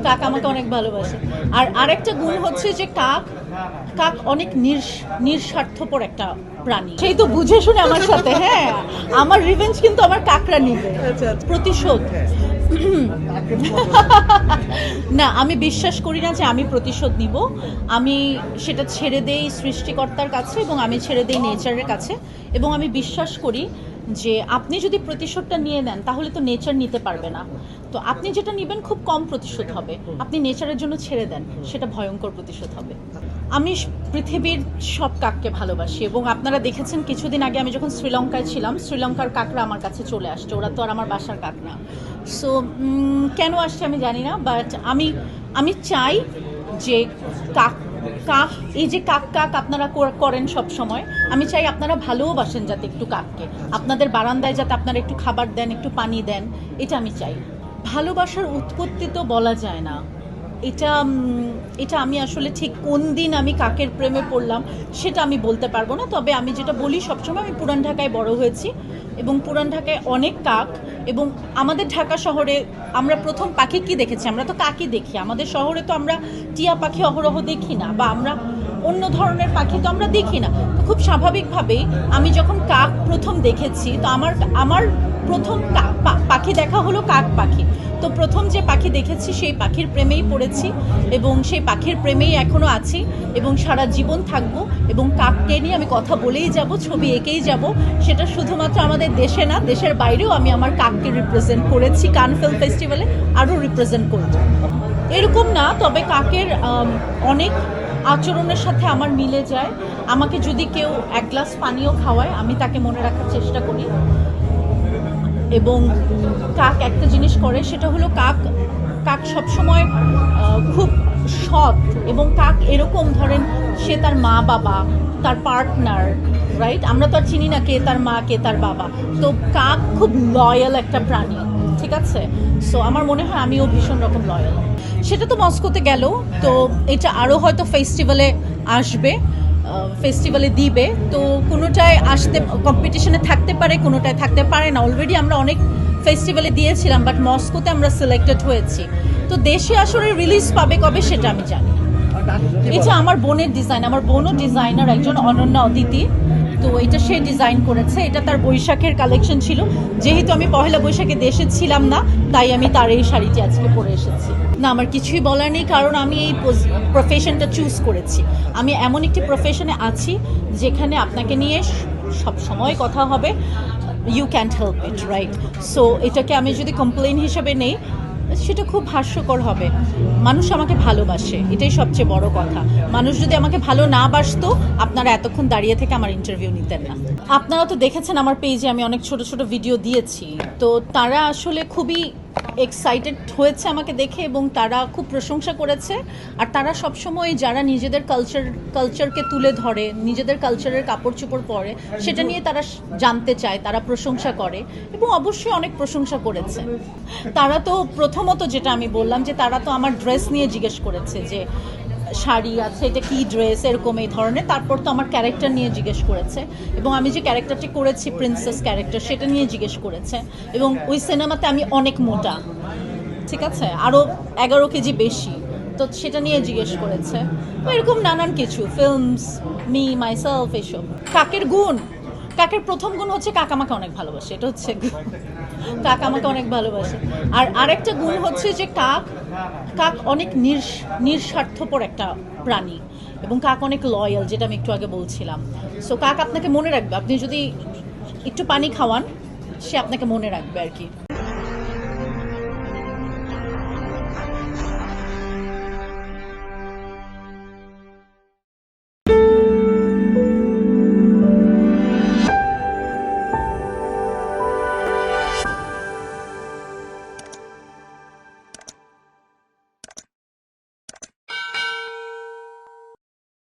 কাক আমাকে অনেক ভালোবাসে। আর আরেকটা গুণ হচ্ছে যে কাক কাক অনেক নিঃস্বার্থপর একটা প্রাণী। সেই তো বুঝে শুনে আমার সাথে, হ্যাঁ, আমার রিভেঞ্জ কিন্তু আমার কাকরা নিবে, প্রতিশোধ। না, আমি বিশ্বাস করি না যে আমি প্রতিশোধ নিব। আমি সেটা ছেড়ে দেই সৃষ্টিকর্তার কাছে এবং আমি ছেড়ে দেই নেচারের কাছে। এবং আমি বিশ্বাস করি যে আপনি যদি প্রতিশোধটা নিয়ে নেন তাহলে তো নেচার নিতে পারবে না। তো আপনি যেটা নেবেন খুব কম প্রতিশোধ হবে। আপনি নেচারের জন্য ছেড়ে দেন, সেটা ভয়ঙ্কর প্রতিশোধ হবে। আমি পৃথিবীর সব কাককে ভালোবাসি এবং আপনারা দেখেছেন কিছুদিন আগে আমি যখন শ্রীলঙ্কায় ছিলাম, শ্রীলঙ্কার কাকরা আমার কাছে চলে আসছে। ওরা তো আর আমার বাসার কাক না। সো কেন আসছে আমি জানি না, বাট আমি চাই যে কাক কাক এই যে কাক কাক আপনারা করেন সব সময়, আমি চাই আপনারা ভালোবাসেন যাতে একটু কাককে, আপনাদের বারান্দায় যাতে আপনারা একটু খাবার দেন, একটু পানি দেন, এটা আমি চাই। ভালোবাসার উৎপত্তি তো বলা যায় না। এটা এটা আমি আসলে ঠিক কোন দিন আমি কাকের প্রেমে পড়লাম সেটা আমি বলতে পারবো না। তবে আমি যেটা বলি সবসময়, আমি পুরান ঢাকায় বড় হয়েছি এবং পুরান ঢাকায় অনেক কাক। এবং আমাদের ঢাকা শহরে আমরা প্রথম পাখি কি দেখেছি? আমরা তো কাকই দেখি। আমাদের শহরে তো আমরা টিয়া পাখি অহরহ দেখি না, বা আমরা অন্য ধরনের পাখি তো আমরা দেখি না। তো খুব স্বাভাবিকভাবেই আমি যখন কাক প্রথম দেখেছি, তো আমার প্রথম পাখি দেখা হলো কাক পাখি। তো প্রথম যে পাখি দেখেছি সেই পাখির প্রেমেই পড়েছি এবং সেই পাখির প্রেমেই এখনও আছি এবং সারা জীবন থাকবো। এবং কাককে নিয়ে আমি কথা বলেই যাব, ছবি এঁকেই যাব। সেটা শুধুমাত্র আমাদের দেশে না, দেশের বাইরেও আমি আমার কাককে রিপ্রেজেন্ট করেছি। কান ফিল্ম ফেস্টিভ্যালে আরও রিপ্রেজেন্ট করব। এরকম না, তবে কাকের অনেক আচরণের সাথে আমার মিলে যায়। আমাকে যদি কেউ এক গ্লাস পানিও খাওয়ায়, আমি তাকে মনে রাখার চেষ্টা করি। এবং কাক একটা জিনিস করে, সেটা হলো কাক সবসময় খুব সৎ। এবং কাক এরকম, ধরেন সে তার মা বাবা, তার পার্টনার, রাইট, আমরা তো আর চিনি না কে তার মা কে তার বাবা। তো কাক খুব লয়াল একটা প্রাণী, ঠিক আছে? সো আমার মনে হয় আমিও ভীষণ রকম লয়াল। সেটা তো মস্কোতে গেল, তো এটা আরও হয়তো ফেস্টিভ্যালে আসবে, ফেস্টিভ্যালে দিবে। তো কোনোটায় আসতে কম্পিটিশনে থাকতে পারে, কোনোটায় থাকতে পারে না। অলরেডি আমরা অনেক ফেস্টিভ্যালে দিয়েছিলাম, বাট মস্কোতে আমরা সিলেক্টেড হয়েছি। তো দেশে আসলে রিলিজ পাবে কবে সেটা আমি জানি। এটা আমার বোনের ডিজাইন। আমার বোনও ডিজাইনার একজন, অনন্যা অদিতি। তো এটা সে ডিজাইন করেছে। এটা তার বৈশাখের কালেকশন ছিল। যেহেতু আমি পহেলা বৈশাখে দেশে ছিলাম না, তাই আমি তার এই শাড়িটি আজকে পরে এসেছি। না, আমার কিছুই বলার নেই, কারণ আমি এই প্রফেশনটা চুজ করেছি। আমি এমন একটি প্রফেশনে আছি যেখানে আপনাকে নিয়ে সব সময় কথা হবে। You can't help it, right? So এটাকে আমি যদি কমপ্লেইন হিসেবে নেই, সেটা খুব হাস্যকর হবে। মানুষ আমাকে ভালোবাসে, এটাই সবচেয়ে বড় কথা। মানুষ যদি আমাকে ভালো না বাসতো, আপনারা এতক্ষণ দাঁড়িয়ে থেকে আমার ইন্টারভিউ নিতেন না। আপনারা তো দেখেছেন আমার পেজে আমি অনেক ছোট ছোট ভিডিও দিয়েছি। তো তারা আসলে খুবই এক্সাইটেড হয়েছে আমাকে দেখে এবং তারা খুব প্রশংসা করেছে। আর তারা সবসময় যারা নিজেদের কালচারকে তুলে ধরে, নিজেদের কালচারের কাপড় চোপড় পরে, সেটা নিয়ে তারা জানতে চায়, তারা প্রশংসা করে এবং অবশ্যই অনেক প্রশংসা করেছে। তারা তো প্রথমত যেটা আমি বললাম, যে তারা তো আমার ড্রেস নিয়ে জিজ্ঞেস করেছে, যে শাড়ি আছে, এটা কি ড্রেস, এরকম এই ধরনের। তারপর তো আমার ক্যারেক্টার নিয়ে জিজ্ঞেস করেছে এবং আমি যে ক্যারেক্টারটি করেছি, প্রিন্সেস ক্যারেক্টার, সেটা নিয়ে জিজ্ঞেস করেছে। এবং ওই সিনেমাতে আমি অনেক মোটা, ঠিক আছে, আরও 11 কেজি বেশি, তো সেটা নিয়ে জিজ্ঞেস করেছে। এরকম নানান কিছু, ফিল্মস, মি মাইসেলফ, এসব। কাকের গুণ, কাকের প্রথম গুণ হচ্ছে কাক আমাকে অনেক ভালোবাসে। এটা হচ্ছে কাক আমাকে অনেক ভালোবাসে। আর আরেকটা গুণ হচ্ছে যে কাক অনেক নিঃস্বার্থপর একটা প্রাণী এবং কাক অনেক লয়াল, যেটা আমি একটু আগে বলছিলাম। সো কাক আপনাকে মনে রাখবে। আপনি যদি একটু পানি খাওয়ান, সে আপনাকে মনে রাখবে আর কি।